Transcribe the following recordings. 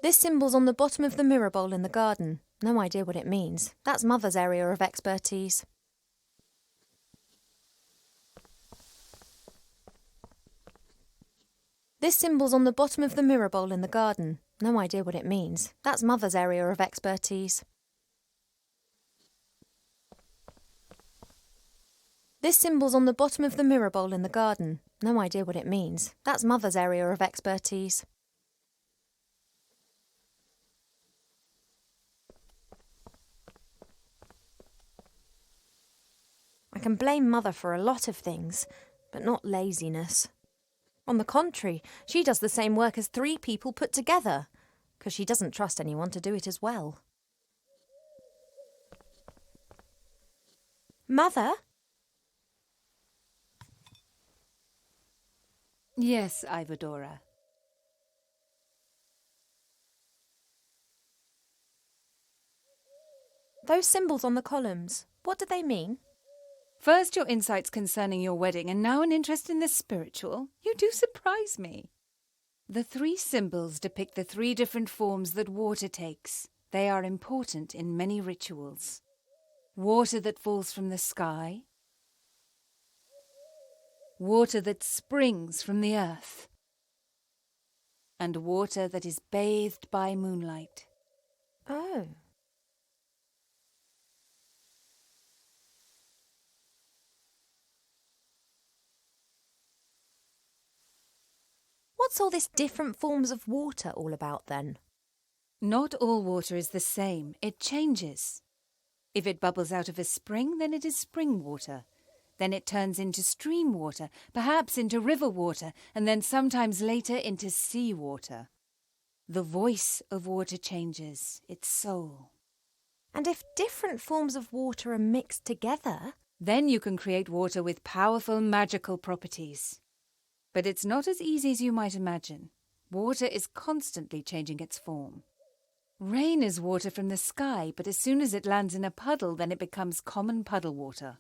This symbol's on the bottom of the mirror bowl in the garden. No idea what it means. That's Mother's area of expertise. This symbol's on the bottom of the mirror bowl in the garden. No idea what it means. That's Mother's area of expertise. This symbol's on the bottom of the mirror bowl in the garden. No idea what it means. That's Mother's area of expertise. I can blame Mother for a lot of things, but not laziness. On the contrary, she does the same work as 3 people put together, because she doesn't trust anyone to do it as well. Mother? Yes, Ivadora. Those symbols on the columns, what do they mean? First your insights concerning your wedding, and now an interest in the spiritual. You do surprise me. The 3 symbols depict the 3 different forms that water takes. They are important in many rituals. Water that falls from the sky. Water that springs from the earth. And water that is bathed by moonlight. Oh. What's all this different forms of water all about then? Not all water is the same. It changes. If it bubbles out of a spring, then it is spring water. Then it turns into stream water, perhaps into river water, and then sometimes later into sea water. The voice of water changes, its soul. And if different forms of water are mixed together? Then you can create water with powerful magical properties. But it's not as easy as you might imagine. Water is constantly changing its form. Rain is water from the sky, but as soon as it lands in a puddle, then it becomes common puddle water.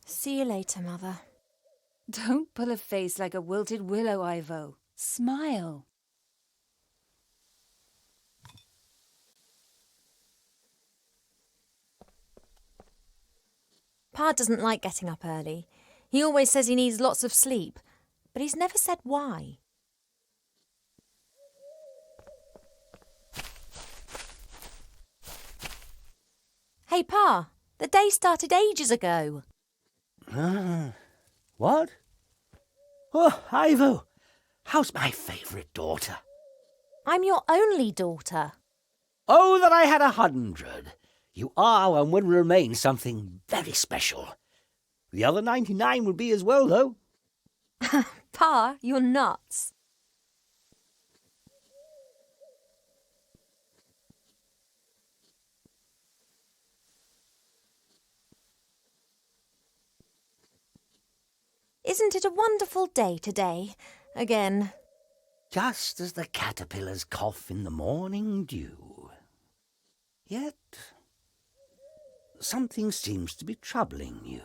See you later, Mother. Don't pull a face like a wilted willow, Ivo. Smile. Pa doesn't like getting up early. He always says he needs lots of sleep, but he's never said why. Hey, Pa, the day started ages ago. What? Oh, Ivo, how's my favourite daughter? I'm your only daughter. Oh, that I had 100. You are and will remain something very special. The other 99 will be as well, though. Pa, you're nuts. Isn't it a wonderful day today? Again. Just as the caterpillars cough in the morning dew. Yet, something seems to be troubling you.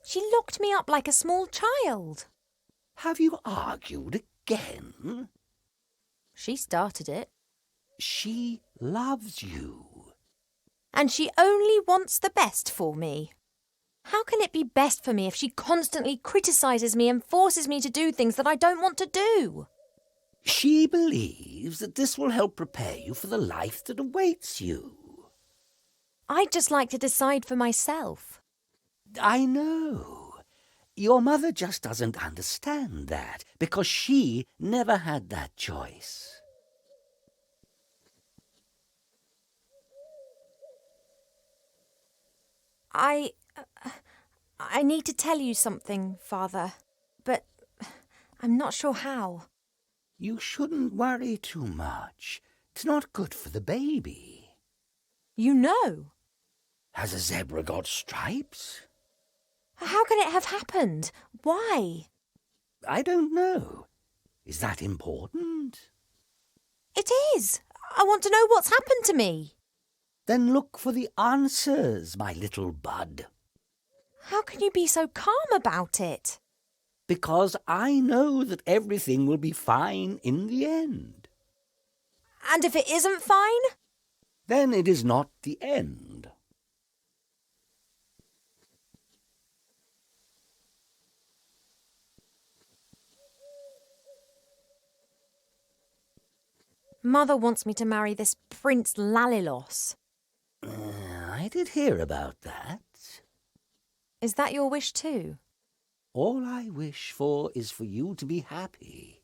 She locked me up like a small child. Have you argued again? She started it. She loves you. And she only wants the best for me. How can it be best for me if she constantly criticises me and forces me to do things that I don't want to do? She believes that this will help prepare you for the life that awaits you. I'd just like to decide for myself. I know. Your mother just doesn't understand that, because she never had that choice. I need to tell you something, Father, but I'm not sure how. You shouldn't worry too much. It's not good for the baby. You know. Has a zebra got stripes? How can it have happened? Why? I don't know. Is that important? It is. I want to know what's happened to me. Then look for the answers, my little bud. How can you be so calm about it? Because I know that everything will be fine in the end. And if it isn't fine? Then it is not the end. Mother wants me to marry this Prince Lalilos. I did hear about that. Is that your wish too? All I wish for is for you to be happy.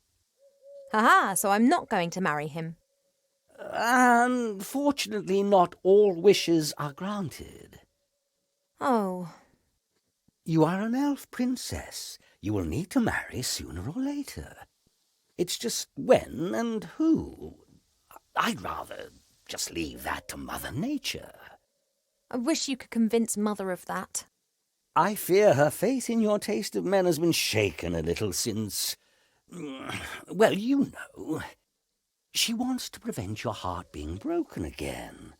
Haha, so I'm not going to marry him. Unfortunately, not all wishes are granted. Oh, You are an elf princess. You will need to marry sooner or later. It's just when and who. I'd rather just leave that to Mother Nature. I wish you could convince Mother of that. I fear her faith in your taste of men has been shaken a little since... Well, you know. She wants to prevent your heart being broken again.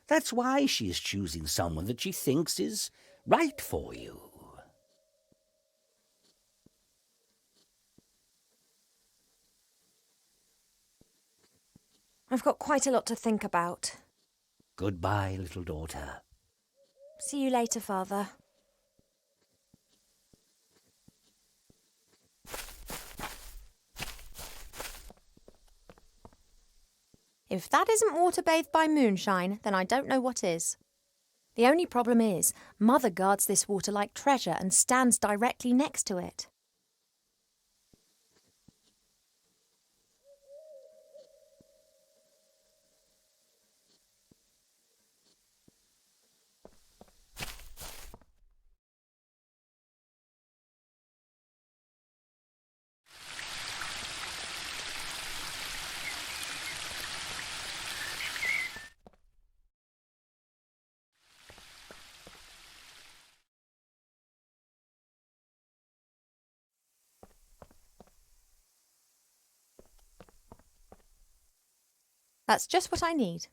That's why she is choosing someone that she thinks is right for you. I've got quite a lot to think about. Goodbye, little daughter. See you later, Father. If that isn't water bathed by moonshine, then I don't know what is. The only problem is, Mother guards this water like treasure and stands directly next to it. That's just what I need.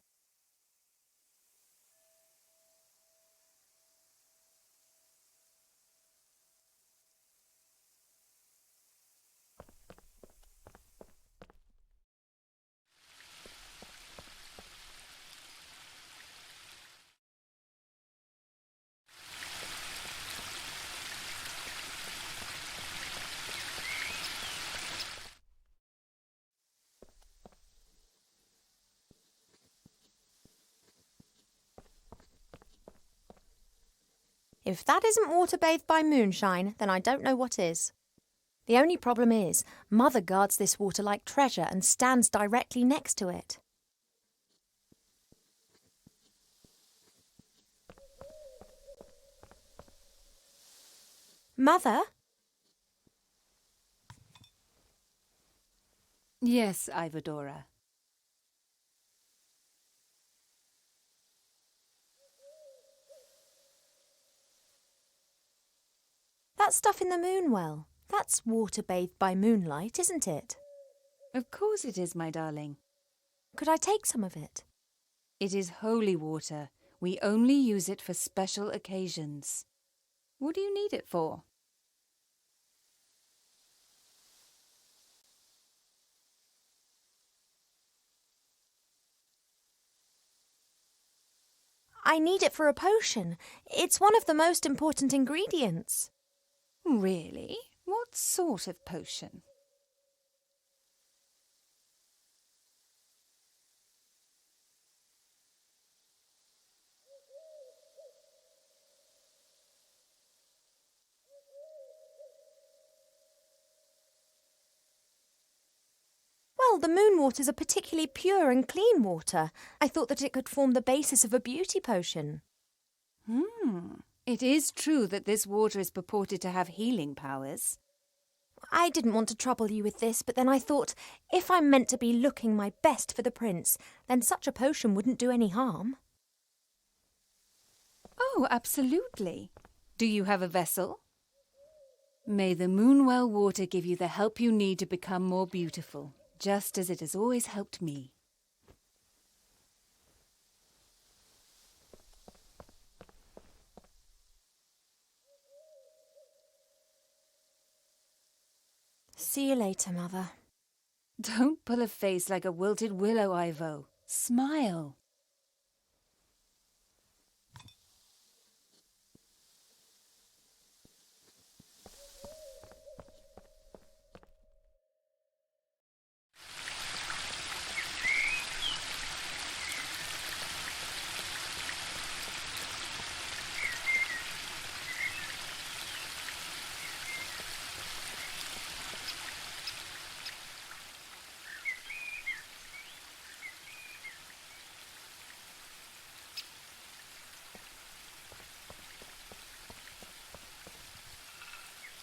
If that isn't water bathed by moonshine, then I don't know what is. The only problem is, Mother guards this water like treasure and stands directly next to it. Mother? Yes, Ivadora. That stuff in the moon well, that's water bathed by moonlight, isn't it? Of course it is, my darling. Could I take some of it? It is holy water. We only use it for special occasions. What do you need it for? I need it for a potion. It's one of the most important ingredients. Really? What sort of potion? Well, the moon waters are particularly pure and clean water. I thought that it could form the basis of a beauty potion. It is true that this water is purported to have healing powers. I didn't want to trouble you with this, but then I thought, if I'm meant to be looking my best for the prince, then such a potion wouldn't do any harm. Oh, absolutely. Do you have a vessel? May the Moonwell water give you the help you need to become more beautiful, just as it has always helped me. See you later, Mother. Don't pull a face like a wilted willow, Ivo. Smile.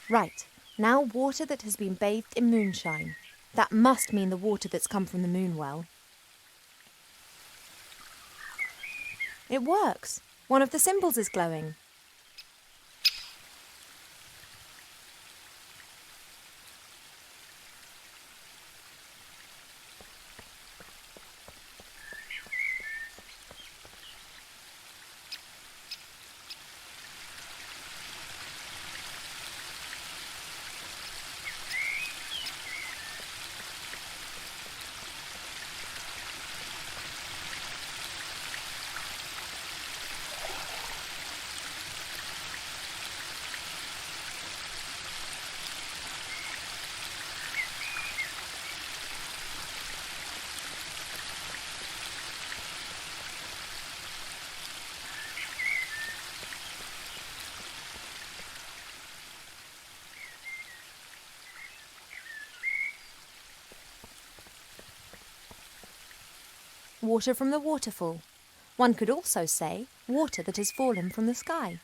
Right, now water that has been bathed in moonshine. That must mean the water that's come from the moon well. It works. One of the symbols is glowing. Water from the waterfall. One could also say water that has fallen from the sky.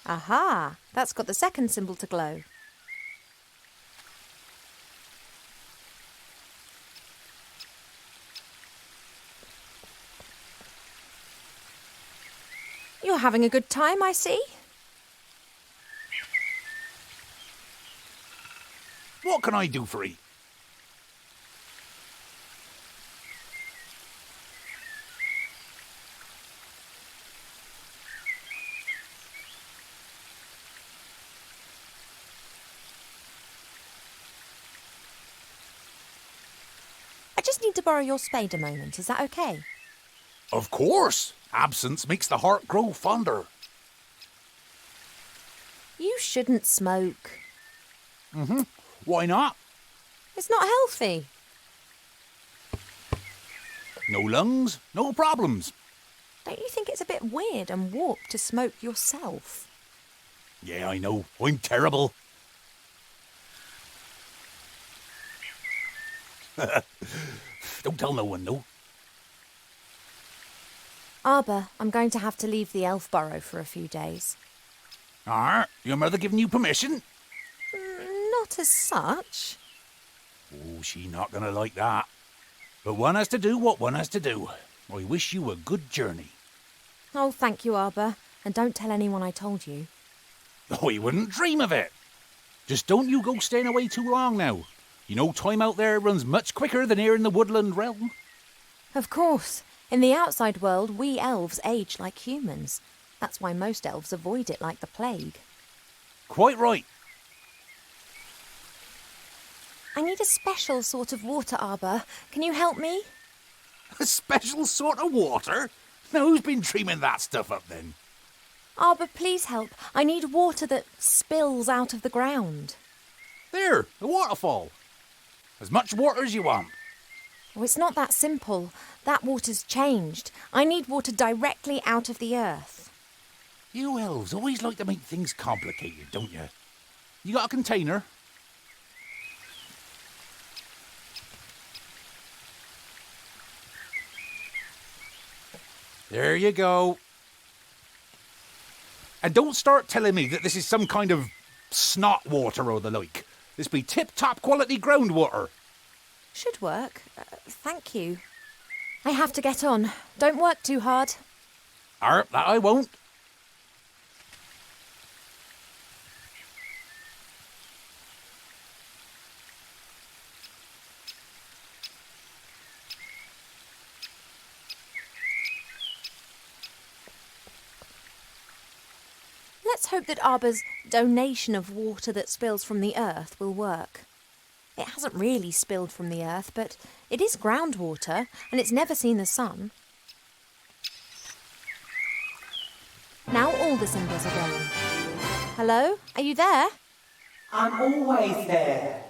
Aha! That's got the second symbol to glow. You're having a good time, I see. What can I do for 'ee? I just need to borrow your spade a moment. Is that okay? Of course. Absence makes the heart grow fonder. You shouldn't smoke. Why not? It's not healthy. No lungs, no problems. Don't you think it's a bit weird and warped to smoke yourself? Yeah, I know. I'm terrible. Don't tell no one, no. Arbor, I'm going to have to leave the elf burrow for a few days. Your mother giving you permission? Not as such. Oh, she not gonna like that. But one has to do what one has to do. I wish you a good journey. Oh, thank you, Arbor. And don't tell anyone I told you. I wouldn't dream of it. Just don't you go staying away too long now. You know time out there runs much quicker than here in the woodland realm. Of course. In the outside world, we elves age like humans. That's why most elves avoid it like the plague. Quite right. I need a special sort of water, Arbor. Can you help me? A special sort of water? Now who's been dreaming that stuff up then? Arbor, please help. I need water that spills out of the ground. There, a waterfall. As much water as you want. Oh, it's not that simple. That water's changed. I need water directly out of the earth. You elves always like to make things complicated, don't you? You got a container? There you go. And don't start telling me that this is some kind of snot water or the like. This be tip-top quality groundwater. Should work. Thank you. I have to get on. Don't work too hard. That I won't. Let's Let's hope that Arba's donation of water that spills from the earth will work. It hasn't really spilled from the earth, but it is groundwater, and it's never seen the sun. Now all the symbols are going. Hello? Are you there? I'm always there.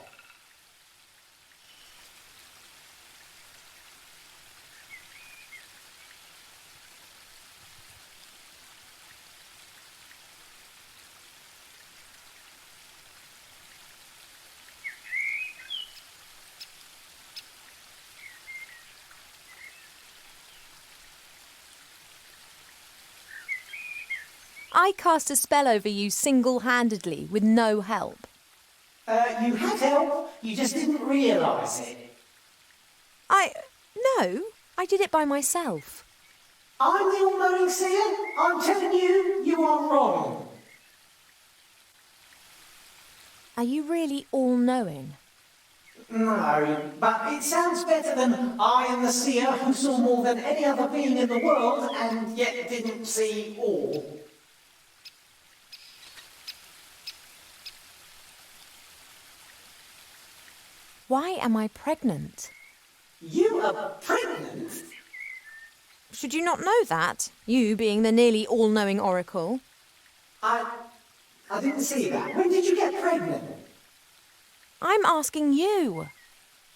I cast a spell over you single-handedly with no help. You had help, you just didn't realise it. No, I did it by myself. I'm the all-knowing seer. I'm telling you, you are wrong. Are you really all-knowing? No, but it sounds better than I am the seer who saw more than any other being in the world and yet didn't see all. Why am I pregnant? You are pregnant? Should you not know that, you being the nearly all-knowing oracle? I didn't see that. When did you get pregnant? I'm asking you.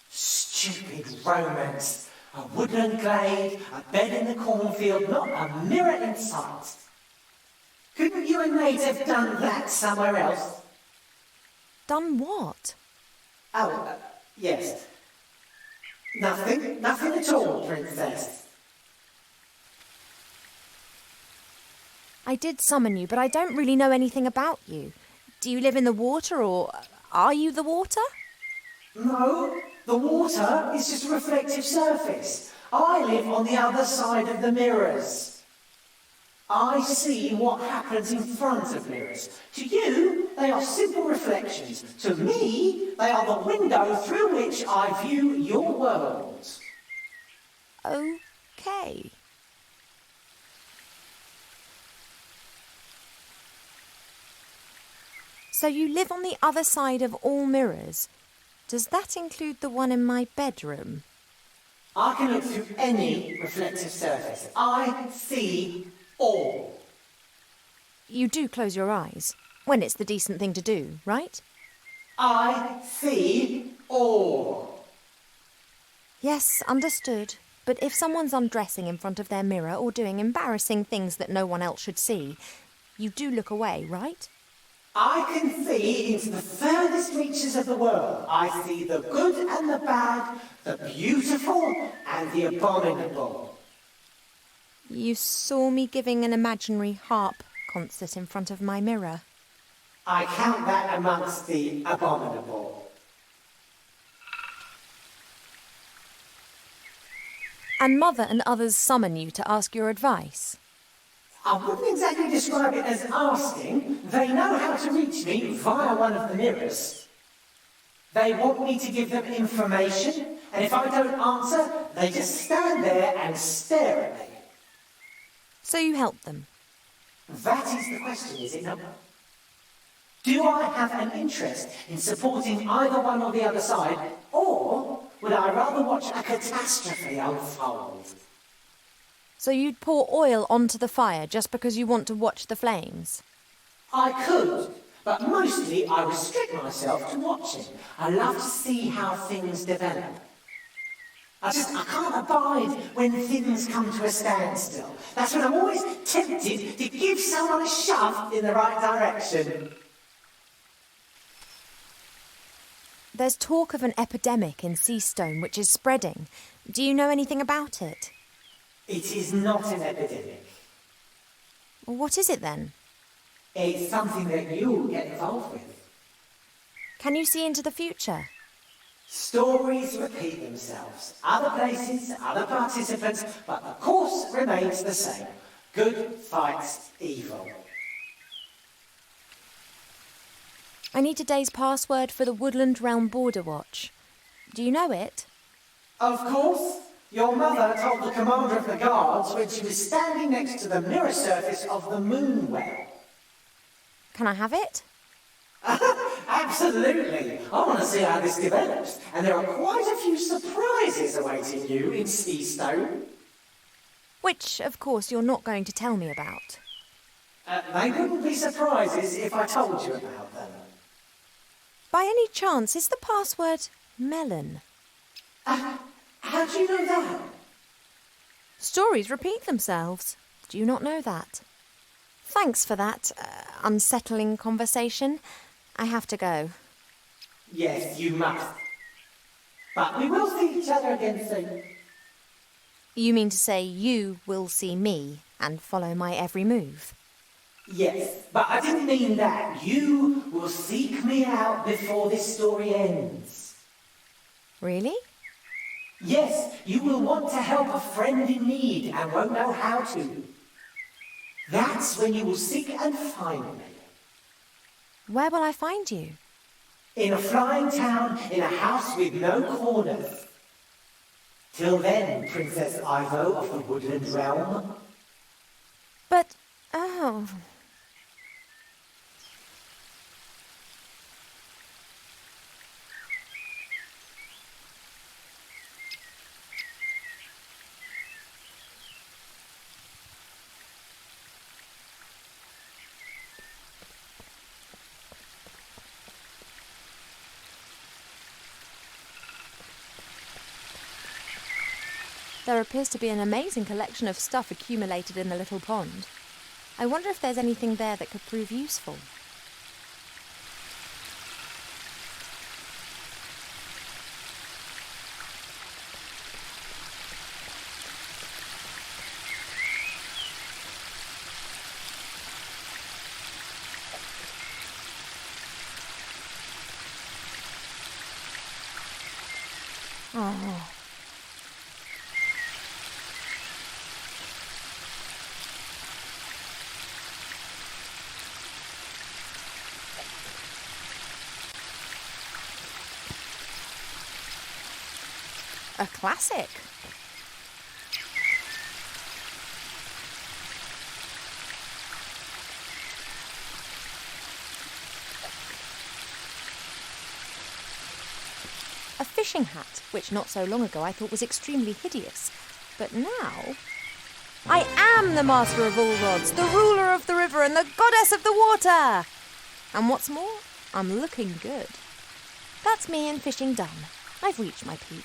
Stupid romance. A woodland glade, a bed in the cornfield, not a mirror in sight. Couldn't you and maids have done that somewhere else? Done what? Oh, yes. Nothing at all, Princess. I did summon you, but I don't really know anything about you. Do you live in the water, or are you the water? No, the water is just a reflective surface. I live on the other side of the mirrors. I see what happens in front of mirrors. To you, they are simple reflections. To me, they are the window through which I view your world. Okay. So you live on the other side of all mirrors. Does that include the one in my bedroom? I can look through any reflective surface. I see all. You do close your eyes, when it's the decent thing to do, right? I see all. Yes, understood. But if someone's undressing in front of their mirror or doing embarrassing things that no one else should see, you do look away, right? I can see into the furthest reaches of the world. I see the good and the bad, the beautiful and the abominable. You saw me giving an imaginary harp concert in front of my mirror. I count that amongst the abominable. And Mother and others summon you to ask your advice. I wouldn't exactly describe it as asking. They know how to reach me via one of the mirrors. They want me to give them information, and if I don't answer, they just stand there and stare at me. So you help them. That is the question, is it not? Do I have an interest in supporting either one or the other side, or would I rather watch a catastrophe unfold? So you'd pour oil onto the fire just because you want to watch the flames? I could, but mostly I restrict myself to watching. I love to see how things develop. I can't abide when things come to a standstill. That's when I'm always tempted to give someone a shove in the right direction. There's talk of an epidemic in Seastone which is spreading. Do you know anything about it? It is not an epidemic. Well, what is it then? It's something that you get involved with. Can you see into the future? Stories repeat themselves. Other places, other participants, but the course remains the same. Good fights evil. I need today's password for the Woodland Realm Border Watch. Do you know it? Of course. Your mother told the commander of the guards when she was standing next to the mirror surface of the moon well. Can I have it? Absolutely. I want to see how this develops, and there are quite a few surprises awaiting you in Seastone. Which, of course, you're not going to tell me about. They wouldn't be surprises if I told you about them. By any chance, is the password melon? How do you know that? Stories repeat themselves. Do you not know that? Thanks for that unsettling conversation. I have to go. Yes, you must. But we will see each other again soon. You mean to say you will see me and follow my every move? Yes, but I didn't mean that. You will seek me out before this story ends. Really? Yes, you will want to help a friend in need and won't know how to. That's when you will seek and find me. Where will I find you? In a flying town, in a house with no corners. Till then, Princess Ivo of the Woodland Realm. But, oh... There appears to be an amazing collection of stuff accumulated in the little pond. I wonder if there's anything there that could prove useful. Oh. A classic. A fishing hat, which not so long ago I thought was extremely hideous. But now... I am the master of all rods, the ruler of the river and the goddess of the water! And what's more, I'm looking good. That's me and fishing done. I've reached my peak.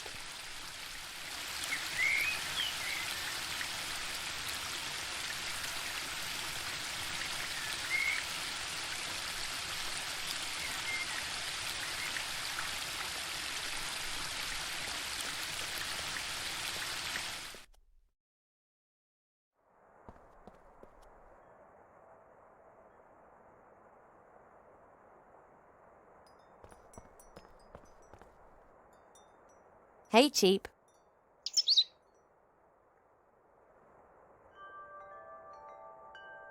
Hey, Cheap.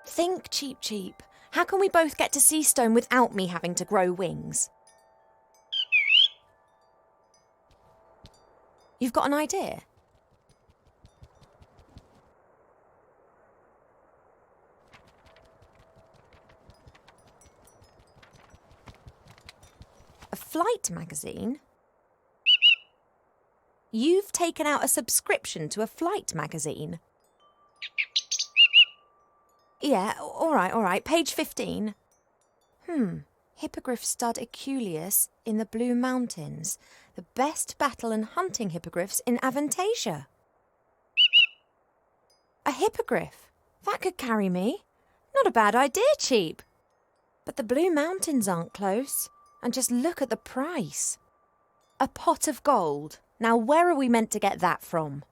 Think, Cheap Cheap. How can we both get to Seastone without me having to grow wings? You've got an idea? A flight magazine? You've taken out a subscription to a flight magazine? Yeah, all right. Page 15. Hippogriff stud Eculeus in the Blue Mountains. The best battle and hunting hippogriffs in Avantasia. A hippogriff? That could carry me. Not a bad idea, Cheap. But the Blue Mountains aren't close. And just look at the price. A pot of gold. Now, where are we meant to get that from?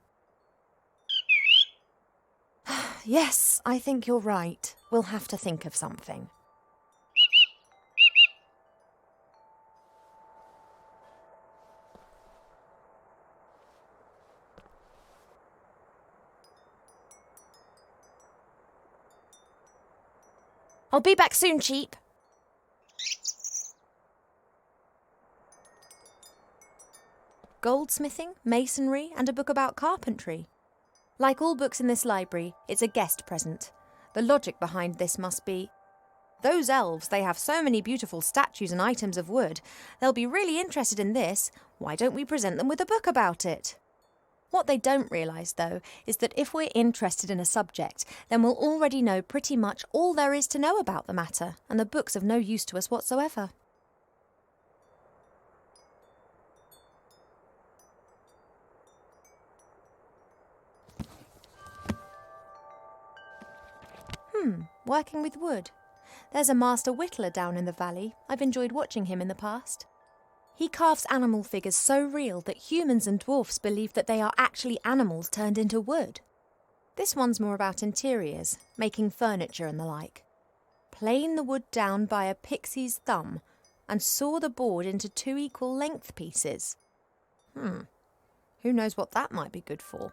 Yes, I think you're right. We'll have to think of something. I'll be back soon, Cheap. Goldsmithing, masonry, and a book about carpentry. Like all books in this library, it's a guest present. The logic behind this must be... Those elves, they have so many beautiful statues and items of wood. They'll be really interested in this. Why don't we present them with a book about it? What they don't realise, though, is that if we're interested in a subject, then we'll already know pretty much all there is to know about the matter, and the book's of no use to us whatsoever. Working with wood. There's a master whittler down in the valley. I've enjoyed watching him in the past. He carves animal figures so real that humans and dwarfs believe that they are actually animals turned into wood. This one's more about interiors, making furniture and the like. Plane the wood down by a pixie's thumb and saw the board into 2 equal length pieces. Who knows what that might be good for?